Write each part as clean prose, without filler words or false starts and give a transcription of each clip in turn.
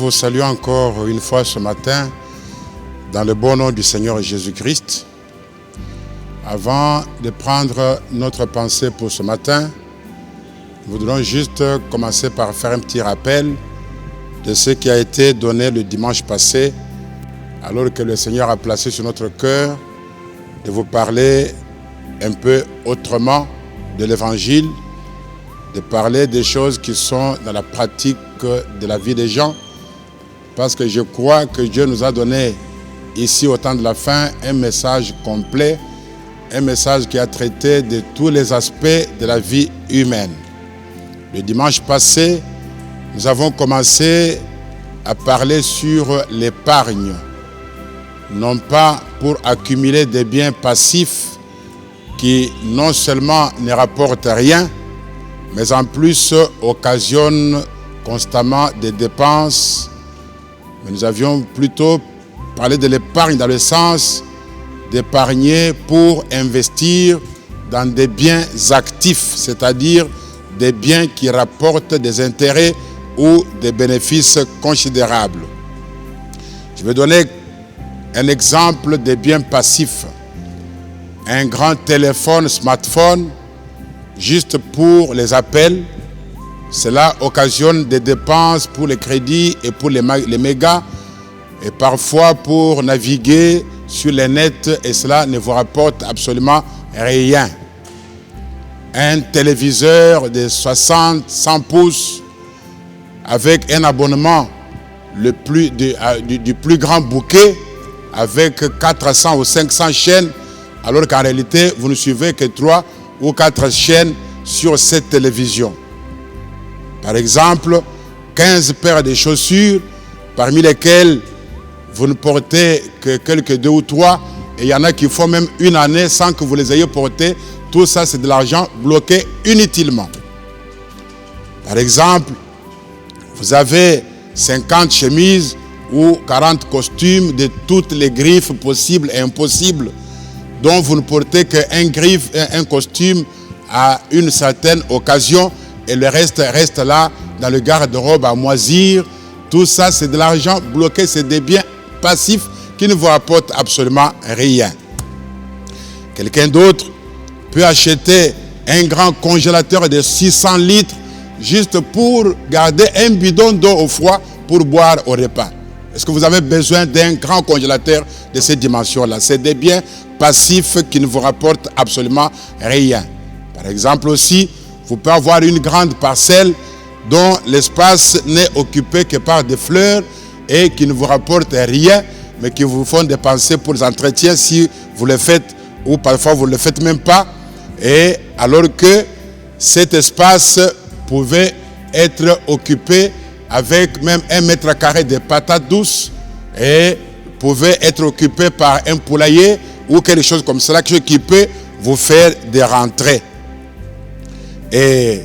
vous salue encore une fois ce matin dans le bon nom du Seigneur Jésus-Christ. Avant de prendre notre pensée pour ce matin, nous voudrons juste commencer par faire un petit rappel de ce qui a été donné le dimanche passé, alors que le Seigneur a placé sur notre cœur de vous parler un peu autrement de l'Évangile, de parler des choses qui sont dans la pratique de la vie des gens, parce que je crois que Dieu nous a donné ici au temps de la fin un message complet, un message qui a traité de tous les aspects de la vie humaine. Le dimanche passé, nous avons commencé à parler sur l'épargne, non pas pour accumuler des biens passifs qui non seulement ne rapportent rien, mais en plus occasionnent constamment des dépenses. Mais nous avions plutôt parlé de l'épargne dans le sens d'épargner pour investir dans des biens actifs, c'est-à-dire des biens qui rapportent des intérêts ou des bénéfices considérables. Je vais donner un exemple des biens passifs. Un grand téléphone, smartphone, juste pour les appels, cela occasionne des dépenses pour les crédits et pour les mégas, et parfois pour naviguer sur les nets, et cela ne vous rapporte absolument rien. Un téléviseur de 60-100 pouces avec un abonnement du plus grand bouquet avec 400 ou 500 chaînes, alors qu'en réalité, vous ne suivez que 3 ou 4 chaînes sur cette télévision. Par exemple, 15 paires de chaussures, parmi lesquelles vous ne portez que quelques 2 ou 3, et il y en a qui font même une année sans que vous les ayez portées. Tout ça, c'est de l'argent bloqué inutilement. Par exemple, vous avez 50 chemises ou 40 costumes de toutes les griffes possibles et impossibles, dont vous ne portez qu'un costume à une certaine occasion, et le reste là dans le garde-robe à moisir. Tout ça, c'est de l'argent bloqué, c'est des biens passifs qui ne vous apportent absolument rien. Quelqu'un d'autre peut acheter un grand congélateur de 600 litres juste pour garder un bidon d'eau au froid pour boire au repas. Est-ce que vous avez besoin d'un grand congélateur de cette dimension-là? C'est des biens passifs qui ne vous rapportent absolument rien. Par exemple aussi, vous pouvez avoir une grande parcelle dont l'espace n'est occupé que par des fleurs et qui ne vous rapportent rien, mais qui vous font dépenser pour les entretiens si vous le faites, ou parfois vous ne le faites même pas, et alors que cet espace pouvait être occupé avec même 1 mètre carré de patates douces, et pouvait être occupé par un poulailler ou quelque chose comme cela, quelque chose qui peut vous faire des rentrées. Et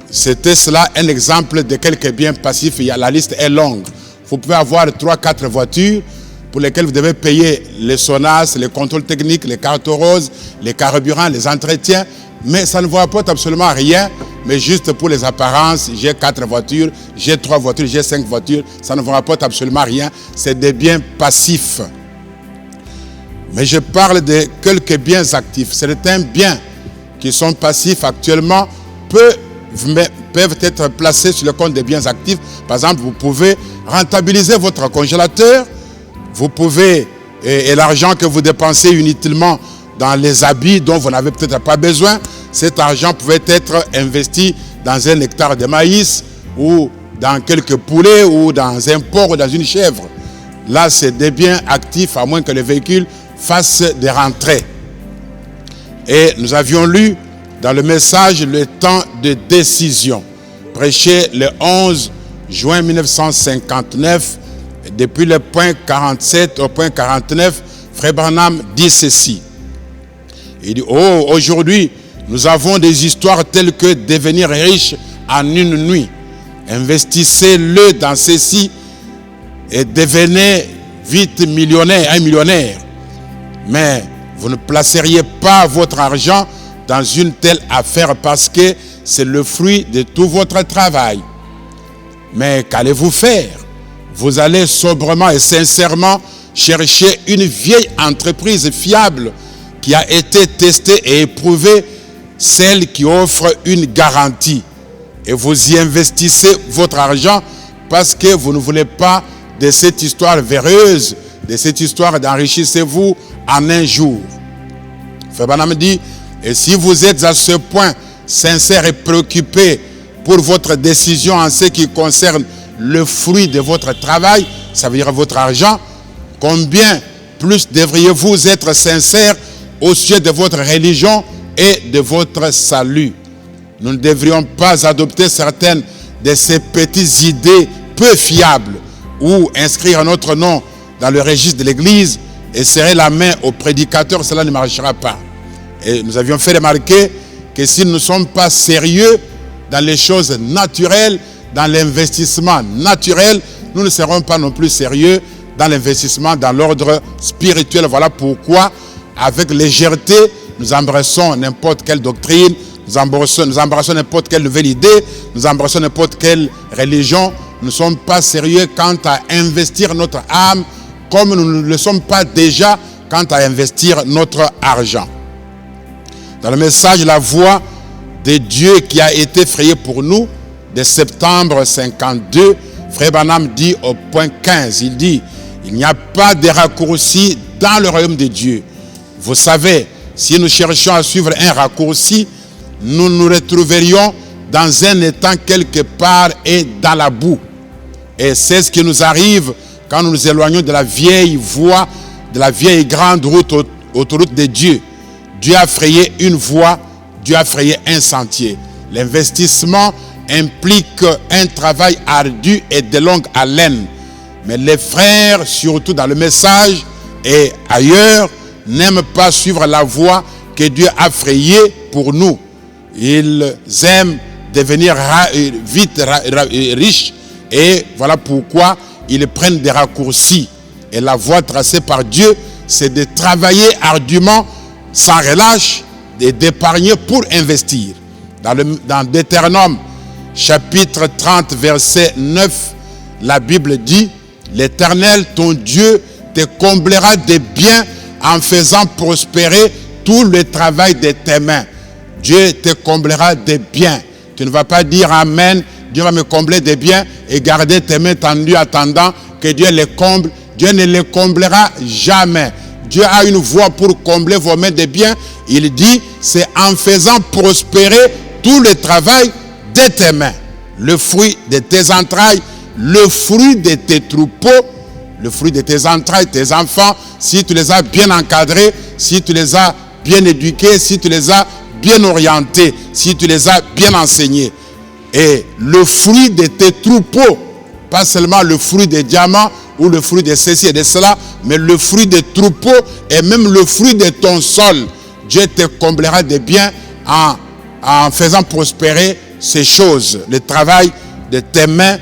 c'était cela un exemple de quelques biens passifs. La liste est longue. Vous pouvez avoir 3-4 voitures pour lesquelles vous devez payer les SONAS, les contrôles techniques, les cartes roses, les carburants, les entretiens, mais ça ne vous apporte absolument rien, mais juste pour les apparences. J'ai 4 voitures, j'ai 3 voitures, j'ai 5 voitures, ça ne vous rapporte absolument rien. C'est des biens passifs. Mais je parle de quelques biens actifs. Certains biens qui sont passifs actuellement peuvent être placés sur le compte des biens actifs. Par exemple, vous pouvez rentabiliser votre congélateur. Vous pouvez, et l'argent que vous dépensez inutilement dans les habits dont vous n'avez peut-être pas besoin, cet argent pouvait être investi dans 1 hectare de maïs, ou dans quelques poulets, ou dans un porc, ou dans une chèvre. Là, c'est des biens actifs, à moins que le véhicule fasse des rentrées. Et nous avions lu dans le message le temps de décision, prêché le 11 juin 1959, depuis le point 47 au point 49, Frère Branham dit ceci. Il dit, aujourd'hui, nous avons des histoires telles que devenir riche en une nuit. Investissez-le dans ceci et devenez vite millionnaire, un millionnaire. Mais vous ne placeriez pas votre argent dans une telle affaire parce que c'est le fruit de tout votre travail. Mais qu'allez-vous faire? vous allez sobrement et sincèrement chercher une vieille entreprise fiable qui a été testée et éprouvée, celle qui offre une garantie. Et vous y investissez votre argent parce que vous ne voulez pas de cette histoire véreuse, de cette histoire d'enrichissez-vous en un jour. Frère Branham dit, et si vous êtes à ce point sincère et préoccupé pour votre décision en ce qui concerne le fruit de votre travail, ça veut dire votre argent, combien plus devriez-vous être sincère au sujet de votre religion et de votre salut. Nous ne devrions pas adopter certaines de ces petites idées peu fiables ou inscrire notre nom dans le registre de l'Église et serrer la main au prédicateur, cela ne marchera pas. Et nous avions fait remarquer que si nous ne sommes pas sérieux dans les choses naturelles, dans l'investissement naturel, nous ne serons pas non plus sérieux dans l'investissement dans l'ordre spirituel. Voilà pourquoi, avec légèreté, nous embrassons n'importe quelle doctrine, nous embrassons n'importe quelle nouvelle idée, nous embrassons n'importe quelle religion. Nous ne sommes pas sérieux quant à investir notre âme comme nous ne le sommes pas déjà quant à investir notre argent. Dans le message La Voix de Dieu qui a été frayé pour nous, de septembre 52, Frère Branham dit au point 15, il dit, il n'y a pas de raccourci dans le royaume de Dieu. Vous savez, si nous cherchions à suivre un raccourci, nous nous retrouverions dans un étang quelque part et dans la boue. Et c'est ce qui nous arrive quand nous nous éloignons de la vieille voie, de la vieille grande route, autoroute de Dieu. Dieu a frayé une voie, Dieu a frayé un sentier. L'investissement implique un travail ardu et de longue haleine. Mais les frères, surtout dans le message et ailleurs, n'aiment pas suivre la voie que Dieu a frayée pour nous. Ils aiment devenir vite riches et voilà pourquoi ils prennent des raccourcis. Et la voie tracée par Dieu, c'est de travailler ardument, sans relâche, et d'épargner pour investir. Dans Deutéronome, chapitre 30, verset 9, la Bible dit, « L'Éternel, ton Dieu, te comblera de biens en faisant prospérer tout le travail de tes mains. » Dieu te comblera de biens. Tu ne vas pas dire « Amen », Dieu va me combler de biens et garder tes mains tendues attendant que Dieu les comble. Dieu ne les comblera jamais. Dieu a une voie pour combler vos mains de biens. Il dit, c'est en faisant prospérer tout le travail de tes mains. Le fruit de tes entrailles, le fruit de tes troupeaux, le fruit de tes entrailles, tes enfants, si tu les as bien encadrés, si tu les as bien éduqués, si tu les as bien orientés, si tu les as bien enseignés. Et le fruit de tes troupeaux, pas seulement le fruit des diamants ou le fruit de ceci et de cela, mais le fruit des troupeaux et même le fruit de ton sol. Dieu te comblera de biens en faisant prospérer ces choses, le travail de tes mains,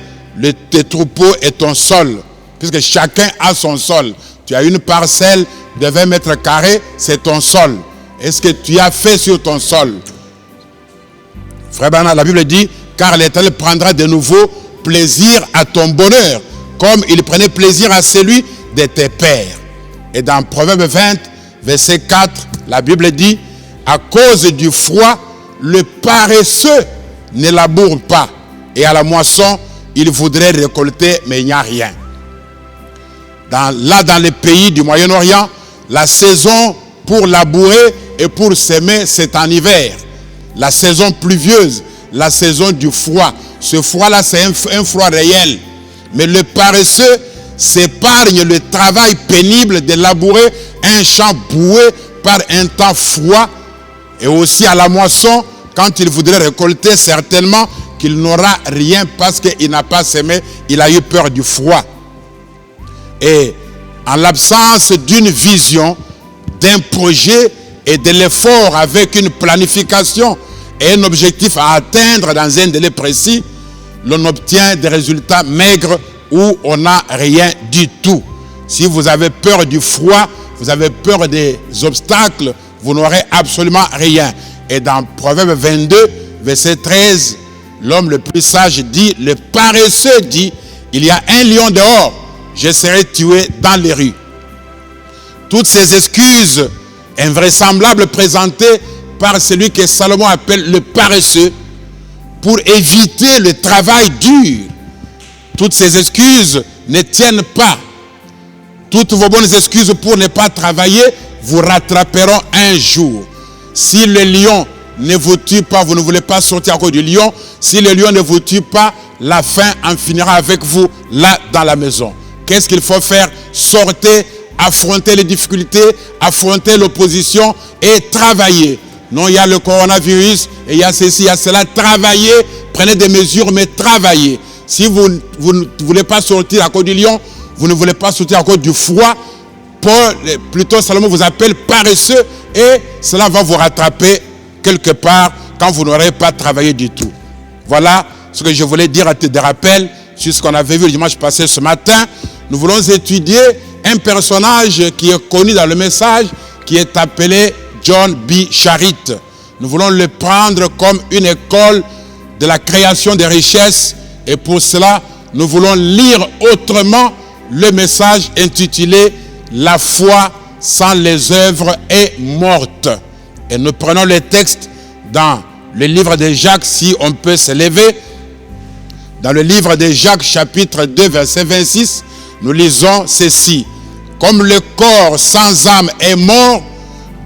tes troupeaux et ton sol. Puisque chacun a son sol. Tu as une parcelle de 20 mètres carrés, c'est ton sol. Est-ce que tu as fait sur ton sol? Frère Bernard, la Bible dit, car l'Éternel prendra de nouveau plaisir à ton bonheur, comme il prenait plaisir à celui de tes pères. Et dans Proverbe 20, verset 4, la Bible dit, à cause du froid, le paresseux ne laboure pas. Et à la moisson, il voudrait récolter, mais il n'y a rien. Dans les pays du Moyen-Orient, la saison pour labourer et pour s'aimer, c'est en hiver. La saison pluvieuse, la saison du froid. Ce froid-là, c'est un froid réel. Mais le paresseux s'épargne le travail pénible de labourer un champ boué par un temps froid. Et aussi à la moisson, quand il voudrait récolter, certainement qu'il n'aura rien parce qu'il n'a pas semé, il a eu peur du froid. Et en l'absence d'une vision, d'un projet et de l'effort avec une planification et un objectif à atteindre dans un délai précis, l'on obtient des résultats maigres où on n'a rien du tout. Si vous avez peur du froid, vous avez peur des obstacles, vous n'aurez absolument rien. Et dans Proverbe 22, verset 13, l'homme le plus sage dit, le paresseux dit, il y a un lion dehors, je serai tué dans les rues. Toutes ces excuses invraisemblables présentées par celui que Salomon appelle le paresseux pour éviter le travail dur. Toutes ces excuses ne tiennent pas. Toutes vos bonnes excuses pour ne pas travailler vous rattraperont un jour. Si le lion ne vous tue pas, vous ne voulez pas sortir à cause du lion. Si le lion ne vous tue pas, la faim en finira avec vous là dans la maison. Qu'est-ce qu'il faut faire? Sortez, affrontez les difficultés, affrontez l'opposition et travaillez. Non, il y a le coronavirus et il y a ceci, il y a cela. Travaillez, prenez des mesures, mais travaillez. Si vous ne voulez pas sortir à cause du lion, vous ne voulez pas sortir à cause du froid, plutôt Salomon vous appelle paresseux et cela va vous rattraper quelque part quand vous n'aurez pas travaillé du tout. Voilà ce que je voulais dire à titre de rappel sur ce qu'on avait vu le dimanche passé. Ce matin, nous voulons étudier un personnage qui est connu dans le message, qui est appelé John B. Charit. Nous voulons le prendre comme une école de la création des richesses et pour cela, nous voulons lire autrement le message intitulé « La foi sans les œuvres est morte ». Et nous prenons le texte dans le livre de Jacques, si on peut se lever. Dans le livre de Jacques, chapitre 2, verset 26, nous lisons ceci. « Comme le corps sans âme est mort,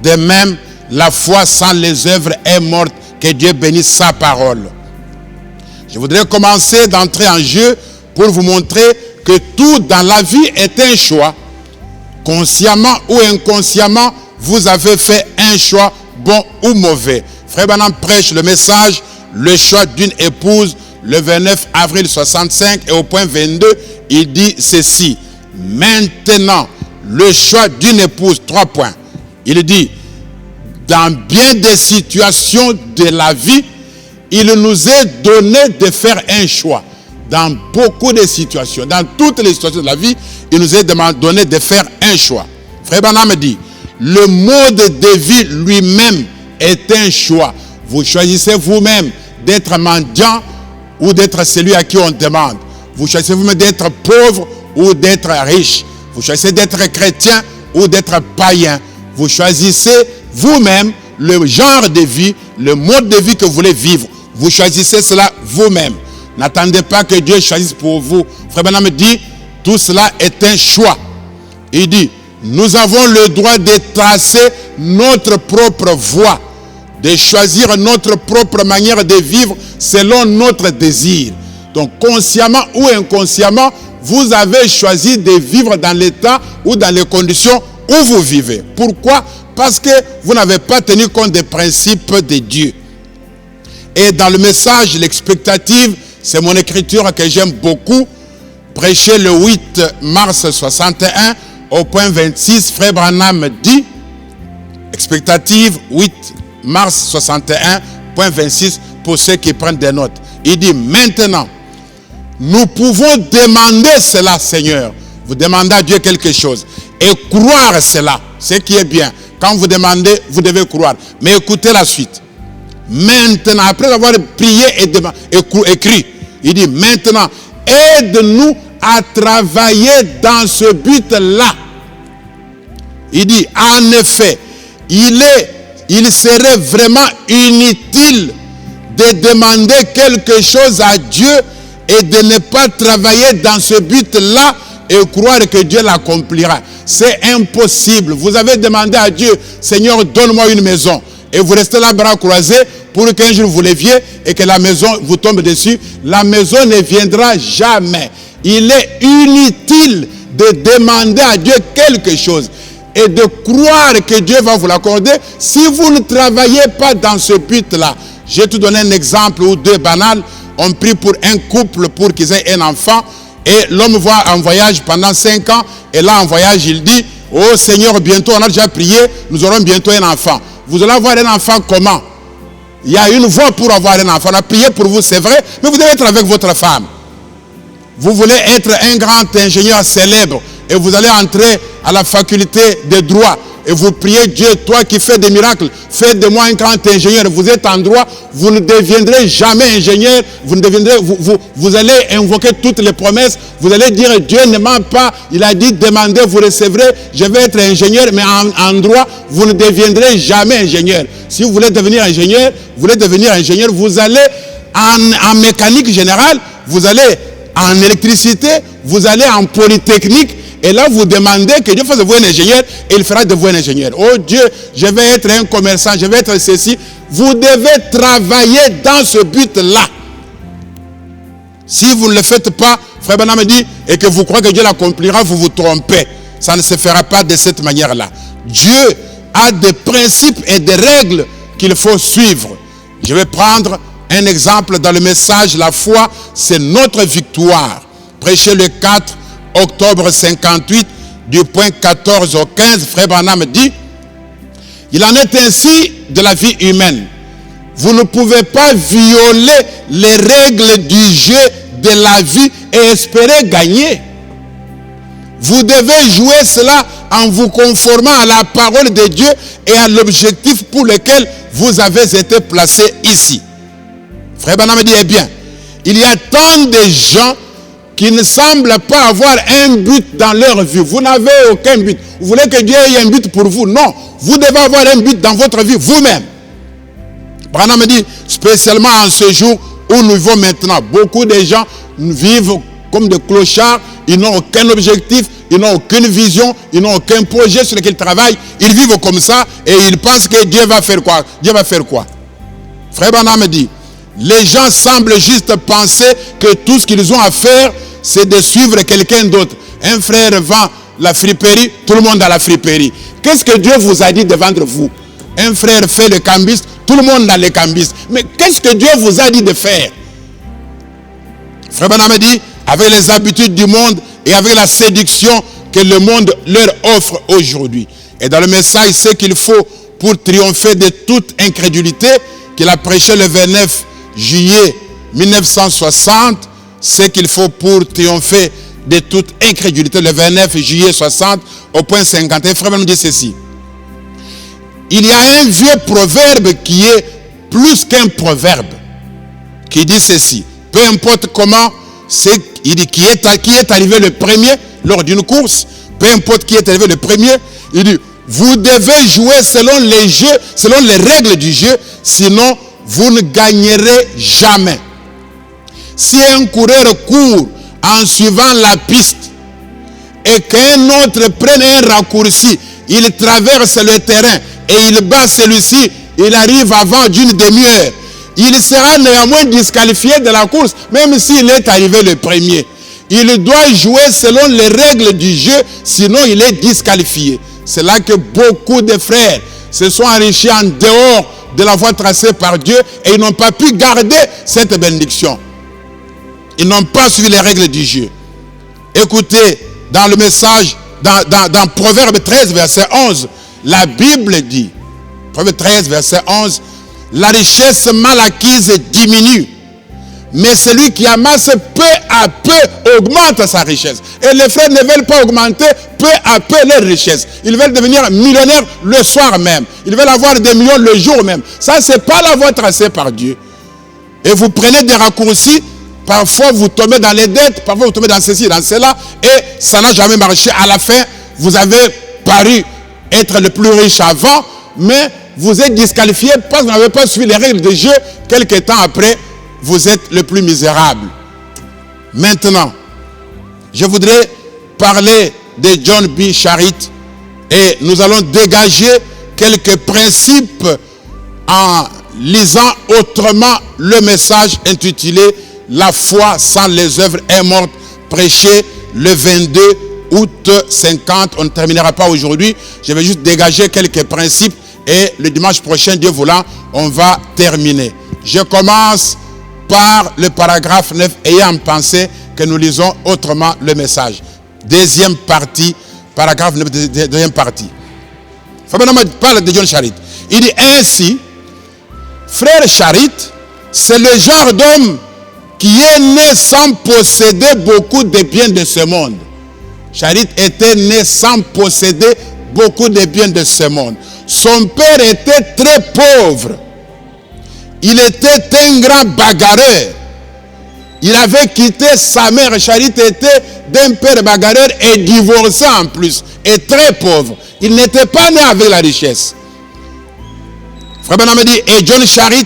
de même, la foi sans les œuvres est morte. Que Dieu bénisse sa parole. » Je voudrais commencer d'entrer en jeu pour vous montrer que tout dans la vie est un choix. Consciemment ou inconsciemment, vous avez fait un choix bon ou mauvais. Frère Branham prêche le message, le choix d'une épouse, le 29 avril 65 et au point 22, il dit ceci. Maintenant, le choix d'une épouse, 3 points. Il dit, dans bien des situations de la vie, il nous est donné de faire un choix. Dans beaucoup de situations, dans toutes les situations de la vie, il nous est donné de faire un choix. Frère Branham dit, le mode de vie lui-même est un choix. Vous choisissez vous-même d'être mendiant ou d'être celui à qui on demande. Vous choisissez vous-même d'être pauvre ou d'être riche. Vous choisissez d'être chrétien ou d'être païen. Vous choisissez vous-même le genre de vie, le mode de vie que vous voulez vivre. Vous choisissez cela vous-même. N'attendez pas que Dieu choisisse pour vous. Frère Branham dit, tout cela est un choix. Il dit, nous avons le droit de tracer notre propre voie, de choisir notre propre manière de vivre selon notre désir. Donc, consciemment ou inconsciemment, vous avez choisi de vivre dans l'état ou dans les conditions où vous vivez. Pourquoi? Parce que vous n'avez pas tenu compte des principes de Dieu. Et dans le message, l'expectative, c'est mon écriture que j'aime beaucoup. Prêché le 8 mars 61 au point 26, Frère Branham dit, expectative 8 mars 61, point 26, pour ceux qui prennent des notes. Il dit, maintenant, nous pouvons demander cela, Seigneur. Vous demandez à Dieu quelque chose et croire cela, ce qui est bien. Quand vous demandez, vous devez croire. Mais écoutez la suite. Maintenant, après avoir prié et écrit, il dit, maintenant, aide-nous à travailler dans ce but-là. Il dit, en effet, il serait vraiment inutile de demander quelque chose à Dieu et de ne pas travailler dans ce but-là et croire que Dieu l'accomplira. C'est impossible. Vous avez demandé à Dieu, Seigneur, donne-moi une maison. Et vous restez là, bras croisés, pour qu'un jour vous leviez et que la maison vous tombe dessus. La maison ne viendra jamais. Il est inutile de demander à Dieu quelque chose et de croire que Dieu va vous l'accorder si vous ne travaillez pas dans ce but-là. Je vais te donner un exemple ou deux banal. On prie pour un couple pour qu'ils aient un enfant et l'homme va en voyage pendant 5 ans et là en voyage il dit, oh Seigneur, bientôt on a déjà prié, nous aurons bientôt un enfant. Vous allez avoir un enfant comment? Il y a une voie pour avoir un enfant. On a prié pour vous, c'est vrai, mais vous devez être avec votre femme. Vous voulez être un grand ingénieur célèbre et vous allez entrer à la faculté de droit et vous priez Dieu, toi qui fais des miracles, fais de moi un grand ingénieur. Vous êtes en droit, vous ne deviendrez jamais ingénieur. Vous allez invoquer toutes les promesses. Vous allez dire, Dieu ne ment pas. Il a dit, demandez, vous recevrez. Je vais être ingénieur, mais en droit, vous ne deviendrez jamais ingénieur. Si vous voulez devenir ingénieur, vous allez en mécanique générale, vous allez en électricité, vous allez en polytechnique, et là vous demandez que Dieu fasse de vous un ingénieur, et il fera de vous un ingénieur. Oh Dieu, je vais être un commerçant, je vais être ceci. Vous devez travailler dans ce but-là. Si vous ne le faites pas, Frère Branham dit, et que vous croyez que Dieu l'accomplira, vous vous trompez. Ça ne se fera pas de cette manière-là. Dieu a des principes et des règles qu'il faut suivre. Je vais prendre un exemple dans le message, la foi, c'est notre victoire. Prêché le 4 octobre 58, du point 14 au 15, Frère Branham dit, il en est ainsi de la vie humaine. Vous ne pouvez pas violer les règles du jeu de la vie et espérer gagner. Vous devez jouer cela en vous conformant à la parole de Dieu et à l'objectif pour lequel vous avez été placé ici. Frère Branham dit, eh bien, il y a tant de gens qui ne semblent pas avoir un but dans leur vie. Vous n'avez aucun but. Vous voulez que Dieu ait un but pour vous? Non. Vous devez avoir un but dans votre vie vous-même. Branham dit, spécialement en ce jour où nous vivons maintenant, beaucoup de gens vivent comme des clochards. Ils n'ont aucun objectif, ils n'ont aucune vision, ils n'ont aucun projet sur lequel ils travaillent. Ils vivent comme ça et ils pensent que Dieu va faire quoi? Dieu va faire quoi? Frère Branham dit, les gens semblent juste penser que tout ce qu'ils ont à faire, c'est de suivre quelqu'un d'autre. Un frère vend la friperie, tout le monde a la friperie. Qu'est-ce que Dieu vous a dit de vendre vous? Un frère fait le cambiste, tout le monde a le cambiste. Mais qu'est-ce que Dieu vous a dit de faire? Frère Branham dit, avec les habitudes du monde et avec la séduction que le monde leur offre aujourd'hui. Et dans le message, ce qu'il faut pour triompher de toute incrédulité, qu'il a prêché le 29 juillet 1960, ce qu'il faut pour triompher de toute incrédulité, le 29 juillet 60, au point 51, Frère Branham dit ceci. Il y a un vieux proverbe qui est plus qu'un proverbe, qui dit ceci. Peu importe comment, il dit qui est arrivé le premier lors d'une course, peu importe qui est arrivé le premier, il dit, vous devez jouer selon les jeux, selon les règles du jeu, sinon vous ne gagnerez jamais. Si un coureur court en suivant la piste et qu'un autre prenne un raccourci, il traverse le terrain et il bat celui-ci, il arrive avant d'une demi-heure. Il sera néanmoins disqualifié de la course, même s'il est arrivé le premier. Il doit jouer selon les règles du jeu, sinon il est disqualifié. C'est là que beaucoup de frères se sont enrichis en dehors de la voie tracée par Dieu et ils n'ont pas pu garder cette bénédiction. Ils n'ont pas suivi les règles du jeu. Écoutez, dans le message, dans Proverbe 13, verset 11, la Bible dit, Proverbe 13, verset 11, la richesse mal acquise diminue, mais celui qui amasse peu à peu augmente sa richesse. Et les frères ne veulent pas augmenter peu à peu leur richesse. Ils veulent devenir millionnaires le soir même. Ils veulent avoir des millions le jour même. Ça, ce n'est pas la voie tracée par Dieu. Et vous prenez des raccourcis. Parfois, vous tombez dans les dettes. Parfois, vous tombez dans ceci, dans cela. Et ça n'a jamais marché. À la fin, vous avez paru être le plus riche avant. Mais vous êtes disqualifié parce que vous n'avez pas suivi les règles du jeu. Quelques temps après, vous êtes le plus misérable. Maintenant, je voudrais parler de John B. Charit et nous allons dégager quelques principes en lisant autrement le message intitulé « La foi sans les œuvres est morte » prêché le 22 août 50. On ne terminera pas aujourd'hui. Je vais juste dégager quelques principes et le dimanche prochain, Dieu voulant, on va terminer. Je commence par le paragraphe 9, ayant pensé que nous lisons autrement le message. Deuxième partie, paragraphe 9, deuxième partie. Fabian parle de John Charit. Il dit ainsi, frère Charit, c'est le genre d'homme qui est né sans posséder beaucoup de biens de ce monde. Charit était né sans posséder beaucoup de biens de ce monde. Son père était très pauvre. Il était un grand bagarreur. Il avait quitté sa mère. Charit était d'un père bagarreur et divorcé en plus. Et très pauvre. Il n'était pas né avec la richesse. Frère Branham dit, et John Charit,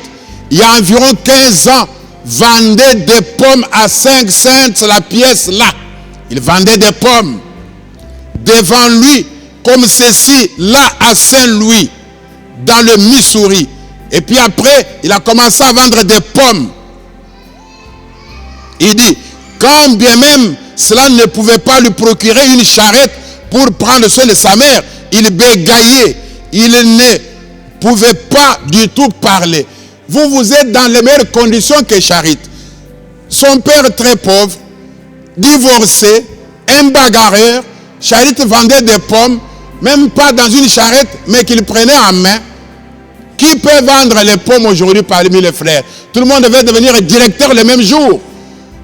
il y a environ 15 ans, vendait des pommes à 5 cents la pièce là. Il vendait des pommes. Devant lui, comme ceci, là à Saint-Louis, dans le Missouri. Et puis après, il a commencé à vendre des pommes. Il dit, quand bien même cela ne pouvait pas lui procurer une charrette pour prendre soin de sa mère, il bégayait. Il ne pouvait pas du tout parler. Vous êtes dans les meilleures conditions que Charit. Son père très pauvre, divorcé, un bagarreur. Charit vendait des pommes, même pas dans une charrette, mais qu'il prenait en main. Qui peut vendre les pommes aujourd'hui parmi les frères? Tout le monde veut devenir directeur le même jour.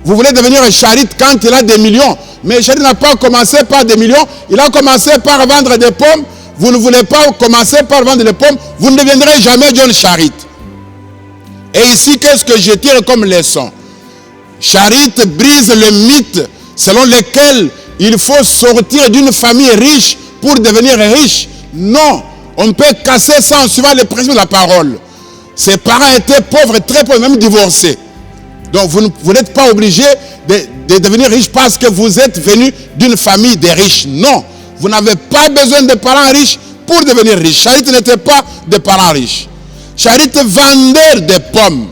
Vous voulez devenir Charit quand il a des millions. Mais Charit n'a pas commencé par des millions. Il a commencé par vendre des pommes. Vous ne voulez pas commencer par vendre des pommes. Vous ne deviendrez jamais John Charit. Et ici, qu'est-ce que je tire comme leçon? Charit brise le mythe selon lequel il faut sortir d'une famille riche pour devenir riche. Non, on peut casser ça en suivant les principes de la parole. Ses parents étaient pauvres, très pauvres, même divorcés. Donc vous n'êtes pas obligé de devenir riche parce que vous êtes venu d'une famille de riches. Non, vous n'avez pas besoin de parents riches pour devenir riche. Charit n'était pas de parents riches. Charit vendait des pommes.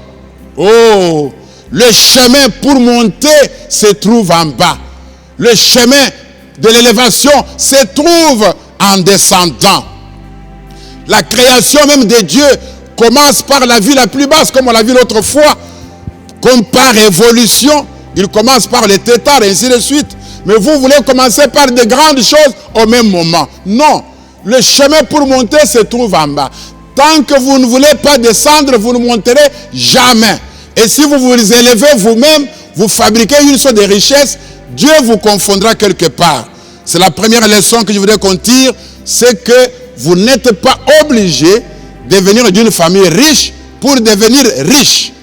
Oh, le chemin pour monter se trouve en bas. Le chemin de l'élévation se trouve en descendant. La création même de Dieu commence par la vie la plus basse, comme on l'a vu l'autre fois. Comme par évolution, il commence par les tétards et ainsi de suite. Mais vous voulez commencer par de grandes choses au même moment. Non, le chemin pour monter se trouve en bas. Tant que vous ne voulez pas descendre, vous ne monterez jamais. Et si vous vous élevez vous-même, vous fabriquez une sorte de richesse, Dieu vous confondra quelque part. C'est la première leçon que je voudrais qu'on tire, c'est que vous n'êtes pas obligé de venir d'une famille riche pour devenir riche.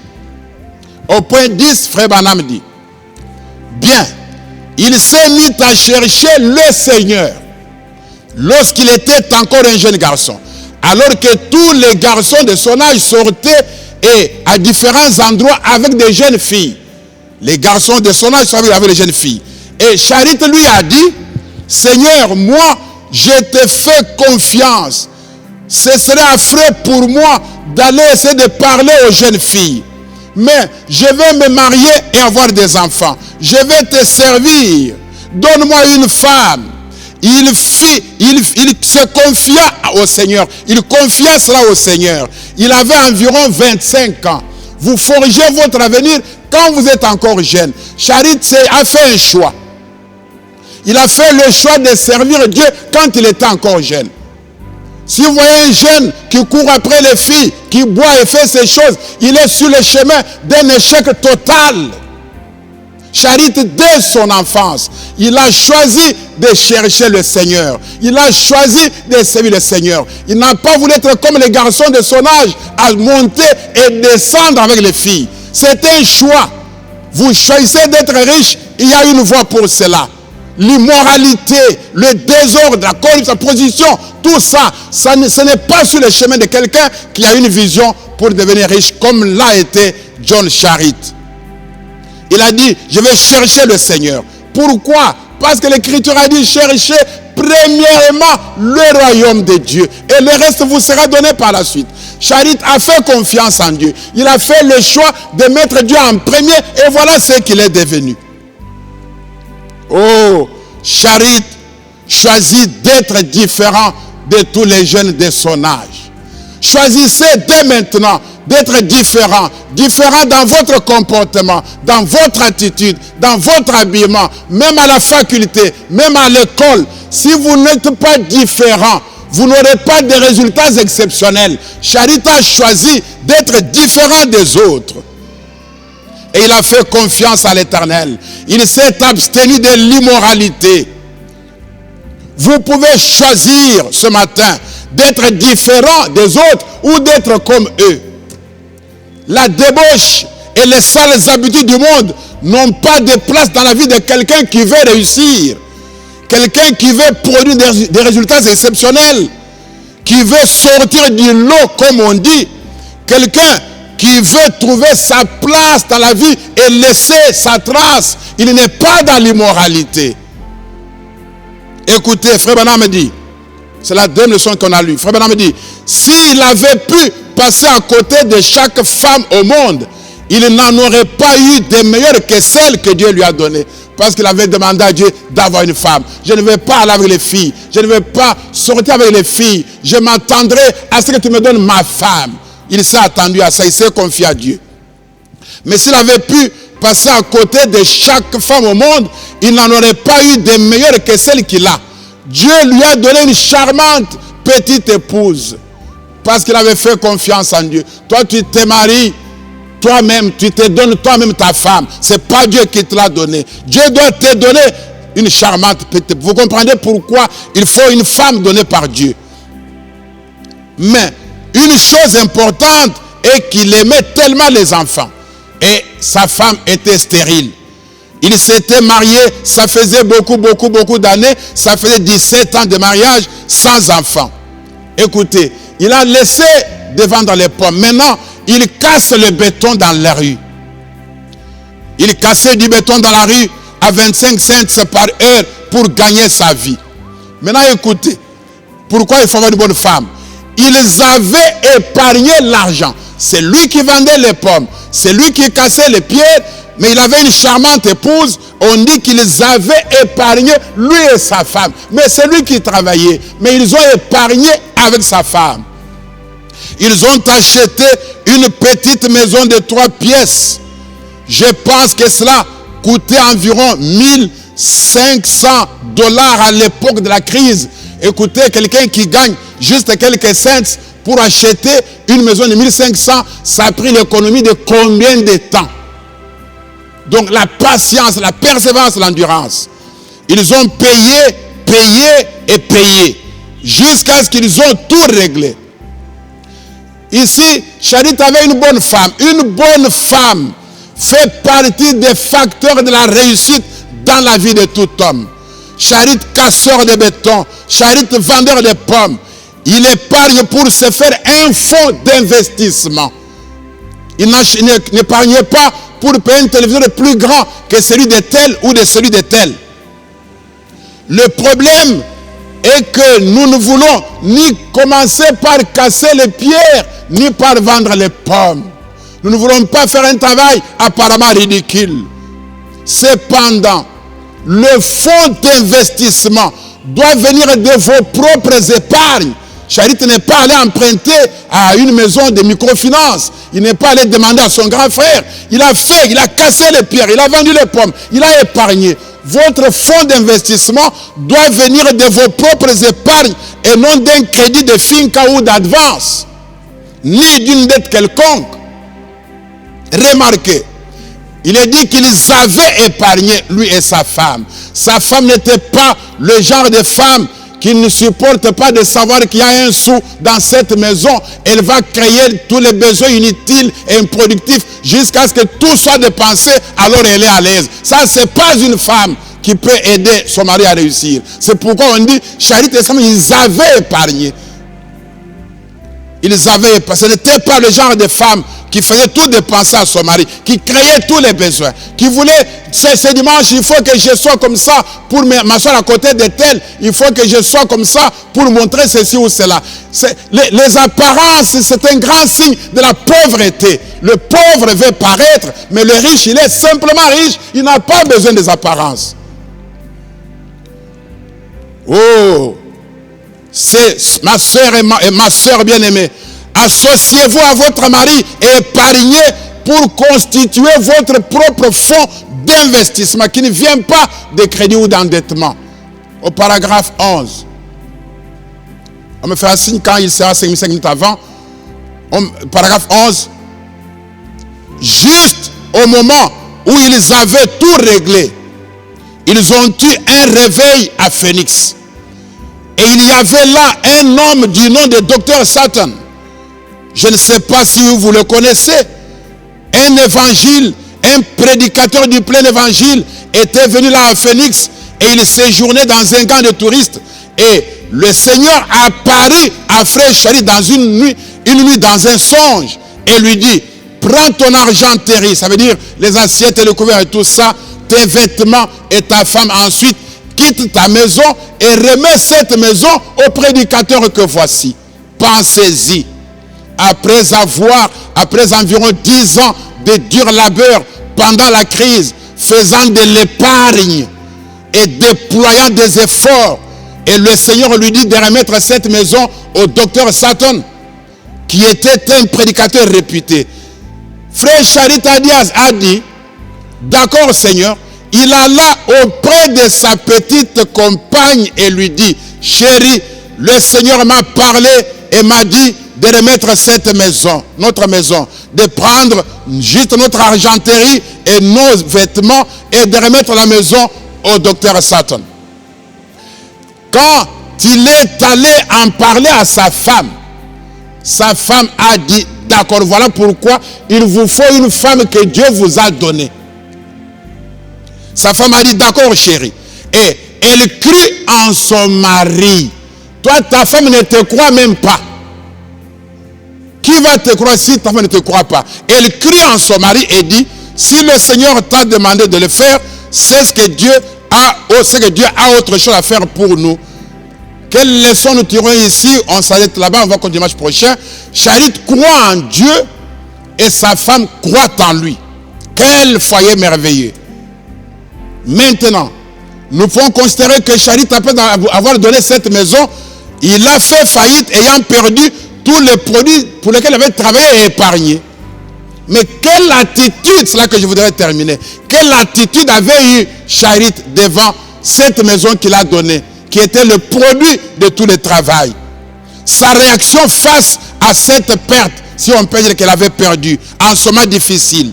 Au point 10, Frère Branham dit, bien, il s'est mis à chercher le Seigneur lorsqu'il était encore un jeune garçon. Alors que tous les garçons de son âge sortaient et à différents endroits avec des jeunes filles. Les garçons de son âge sortaient avec les jeunes filles. Et Charit lui a dit, Seigneur, moi, je te fais confiance. Ce serait affreux pour moi d'aller essayer de parler aux jeunes filles. Mais je vais me marier et avoir des enfants. Je vais te servir. Donne-moi une femme. Il se confia au Seigneur. Il confia cela au Seigneur. Il avait environ 25 ans. Vous forgez votre avenir quand vous êtes encore jeune. Charit a fait un choix. Il a fait le choix de servir Dieu quand il était encore jeune. Si vous voyez un jeune qui court après les filles, qui boit et fait ces choses, il est sur le chemin d'un échec total. Charit, dès son enfance, il a choisi de chercher le Seigneur. Il a choisi de servir le Seigneur. Il n'a pas voulu être comme les garçons de son âge, à monter et descendre avec les filles. C'est un choix. Vous choisissez d'être riche, il y a une voie pour cela. L'immoralité, le désordre, la corruption, sa position, tout ça, ce n'est pas sur le chemin de quelqu'un qui a une vision pour devenir riche, comme l'a été John Charit. Il a dit, je vais chercher le Seigneur. Pourquoi? Parce que l'Écriture a dit, cherchez premièrement le royaume de Dieu. Et le reste vous sera donné par la suite. Charit a fait confiance en Dieu. Il a fait le choix de mettre Dieu en premier et voilà ce qu'il est devenu. Oh, Charit choisit d'être différent de tous les jeunes de son âge. Choisissez dès maintenant d'être différent. Différent dans votre comportement, dans votre attitude, dans votre habillement, même à la faculté, même à l'école. Si vous n'êtes pas différent, vous n'aurez pas de résultats exceptionnels. Charit a choisi d'être différent des autres. Et il a fait confiance à l'Éternel. Il s'est abstenu de l'immoralité. Vous pouvez choisir ce matin d'être différent des autres ou d'être comme eux. La débauche et les sales habitudes du monde n'ont pas de place dans la vie de quelqu'un qui veut réussir. Quelqu'un qui veut produire des résultats exceptionnels. Qui veut sortir du lot, comme on dit. Quelqu'un qui veut trouver sa place dans la vie et laisser sa trace. Il n'est pas dans l'immoralité. Écoutez, Frère Branham me dit, c'est la deuxième leçon qu'on a lue. Frère Branham me dit, s'il avait pu passer à côté de chaque femme au monde, il n'en aurait pas eu de meilleure que celle que Dieu lui a donnée. Parce qu'il avait demandé à Dieu d'avoir une femme. Je ne vais pas aller avec les filles. Je ne vais pas sortir avec les filles. Je m'attendrai à ce que tu me donnes ma femme. Il s'est attendu à ça. Il s'est confié à Dieu. Mais s'il avait pu passer à côté de chaque femme au monde, il n'en aurait pas eu de meilleure que celle qu'il a. Dieu lui a donné une charmante petite épouse. Parce qu'il avait fait confiance en Dieu. Toi, tu te maries. Toi-même, tu te donnes toi-même ta femme. Ce n'est pas Dieu qui te l'a donné. Dieu doit te donner une charmante petite. Vous comprenez pourquoi il faut une femme donnée par Dieu. Mais une chose importante est qu'il aimait tellement les enfants. Et sa femme était stérile. Il s'était marié, ça faisait beaucoup d'années. Ça faisait 17 ans de mariage sans enfant. Écoutez, il a laissé de vendre les pommes. Maintenant, il casse le béton dans la rue. Il cassait du béton dans la rue à 25 cents par heure pour gagner sa vie. Maintenant, écoutez, pourquoi il faut avoir une bonne femme? Ils avaient épargné l'argent. C'est lui qui vendait les pommes. C'est lui qui cassait les pierres. Mais il avait une charmante épouse. On dit qu'ils avaient épargné lui et sa femme. Mais c'est lui qui travaillait. Mais ils ont épargné avec sa femme. Ils ont acheté une petite maison de 3 pièces. Je pense que cela coûtait environ 1500 $ à l'époque de la crise. Écoutez, quelqu'un qui gagne juste quelques cents pour acheter une maison de 1500, ça a pris l'économie de combien de temps? Donc la patience, la persévérance, l'endurance. Ils ont payé, jusqu'à ce qu'ils ont tout réglé. Ici, Charit avait une bonne femme. Une bonne femme fait partie des facteurs de la réussite dans la vie de tout homme. Charit, casseur de béton. Charit, vendeur de pommes. Il épargne pour se faire un fonds d'investissement. Il n'épargnait pas pour payer un téléviseur plus grand que celui de tel ou de celui de tel. Le problème est que nous ne voulons ni commencer par casser les pierres, ni par vendre les pommes. Nous ne voulons pas faire un travail apparemment ridicule. Cependant, le fonds d'investissement doit venir de vos propres épargnes. Charit n'est pas allé emprunter à une maison de microfinance. Il n'est pas allé demander à son grand frère. Il a cassé les pierres, il a vendu les pommes, il a épargné. Votre fonds d'investissement doit venir de vos propres épargnes et non d'un crédit de finca ou d'advance, ni d'une dette quelconque. Remarquez, il est dit qu'ils avaient épargné, lui et sa femme. Sa femme n'était pas le genre de femme qui ne supporte pas de savoir qu'il y a un sou dans cette maison. Elle va créer tous les besoins inutiles et improductifs jusqu'à ce que tout soit dépensé, alors elle est à l'aise. Ça, ce n'est pas une femme qui peut aider son mari à réussir. C'est pourquoi on dit, Charit et Sam, ils avaient épargné. Ils avaient épargné. Ce n'était pas le genre de femme qui faisait tout dépenser à son mari, qui créait tous les besoins, qui voulait, ce dimanche, il faut que je sois comme ça pour m'asseoir à côté de tel, il faut que je sois comme ça pour montrer ceci ou cela. Les apparences, c'est un grand signe de la pauvreté. Le pauvre veut paraître, mais le riche, il est simplement riche, il n'a pas besoin des apparences. Oh, c'est ma soeur et ma soeur bien-aimée. Associez-vous à votre mari et épargnez pour constituer votre propre fonds d'investissement qui ne vient pas de crédit ou d'endettement. Au paragraphe 11. On me fait un signe quand il sera 5 minutes avant. Paragraphe 11. Juste au moment où ils avaient tout réglé, ils ont eu un réveil à Phoenix. Et il y avait là un homme du nom de Dr. Satan. Je ne sais pas si vous le connaissez. Un évangile, un prédicateur du plein évangile était venu là à Phoenix et il séjournait dans un camp de touristes. Et le Seigneur apparut à Frère Charit dans une nuit dans un songe et lui dit, prends ton argenterie, ça veut dire les assiettes et le couvert et tout ça, tes vêtements et ta femme, ensuite quitte ta maison et remets cette maison au prédicateur que voici. Pensez-y. Après environ 10 ans de dur labeur pendant la crise, faisant de l'épargne et déployant des efforts, et le Seigneur lui dit de remettre cette maison au docteur Satan, qui était un prédicateur réputé. Frère Charit a dit, d'accord Seigneur. Il alla auprès de sa petite compagne et lui dit, chérie, le Seigneur m'a parlé et m'a dit de remettre cette maison, notre maison, de prendre juste notre argenterie et nos vêtements et de remettre la maison au docteur Satan. Quand il est allé en parler à sa femme a dit, d'accord, voilà pourquoi il vous faut une femme que Dieu vous a donnée. Sa femme a dit, d'accord chérie. Et elle crut en son mari. Toi, ta femme ne te croit même pas. Qui va te croire si ta femme ne te croit pas? Elle crut en son mari et dit, si le Seigneur t'a demandé de le faire, c'est que Dieu a autre chose à faire pour nous. Quelle leçon nous tirons ici? On s'arrête là-bas, on va continuer dimanche prochain. Charit croit en Dieu et sa femme croit en lui. Quel foyer merveilleux. Maintenant, nous pouvons considérer que Charit, après avoir donné cette maison, il a fait faillite ayant perdu tous les produits pour lesquels il avait travaillé et épargné. Mais quelle attitude, c'est là que je voudrais terminer, quelle attitude avait eu Charit devant cette maison qu'il a donnée, qui était le produit de tout le travail. Sa réaction face à cette perte, si on peut dire qu'elle avait perdu, en ce moment difficile.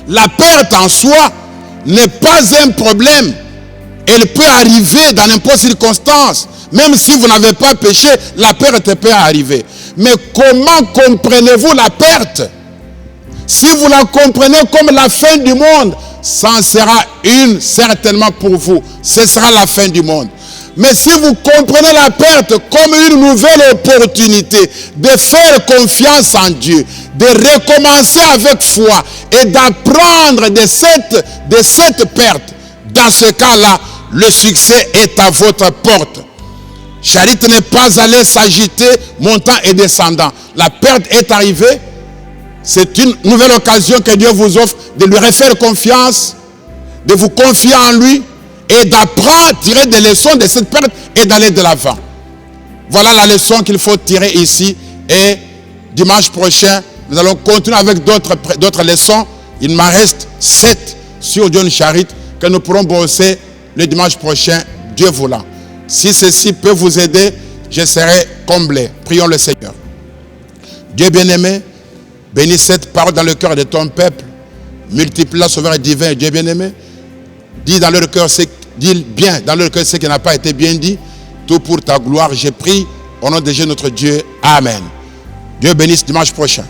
La perte en soi n'est pas un problème. Elle peut arriver dans n'importe quelle circonstance. Même si vous n'avez pas péché, la perte peut arriver. Mais comment comprenez-vous la perte? Si vous la comprenez comme la fin du monde, ça en sera une certainement pour vous. Ce sera la fin du monde. Mais si vous comprenez la perte comme une nouvelle opportunité de faire confiance en Dieu, de recommencer avec foi et d'apprendre de cette perte, dans ce cas-là, le succès est à votre porte. Charit n'est pas allé s'agiter, montant et descendant. La perte est arrivée. C'est une nouvelle occasion que Dieu vous offre de lui refaire confiance, de vous confier en lui et d'apprendre, tirer des leçons de cette perte et d'aller de l'avant. Voilà la leçon qu'il faut tirer ici. Et dimanche prochain, nous allons continuer avec d'autres leçons. Il m'en reste 7 sur John Charit que nous pourrons bosser le dimanche prochain, Dieu voulant. Si ceci peut vous aider, je serai comblé. Prions le Seigneur. Dieu bien-aimé, bénis cette parole dans le cœur de ton peuple. Multiplie la sauveur divin, Dieu bien-aimé. Dis bien dans leur cœur ce qui n'a pas été bien dit. Tout pour ta gloire, j'ai pris. Au nom de Dieu notre Dieu. Amen. Dieu bénisse dimanche prochain.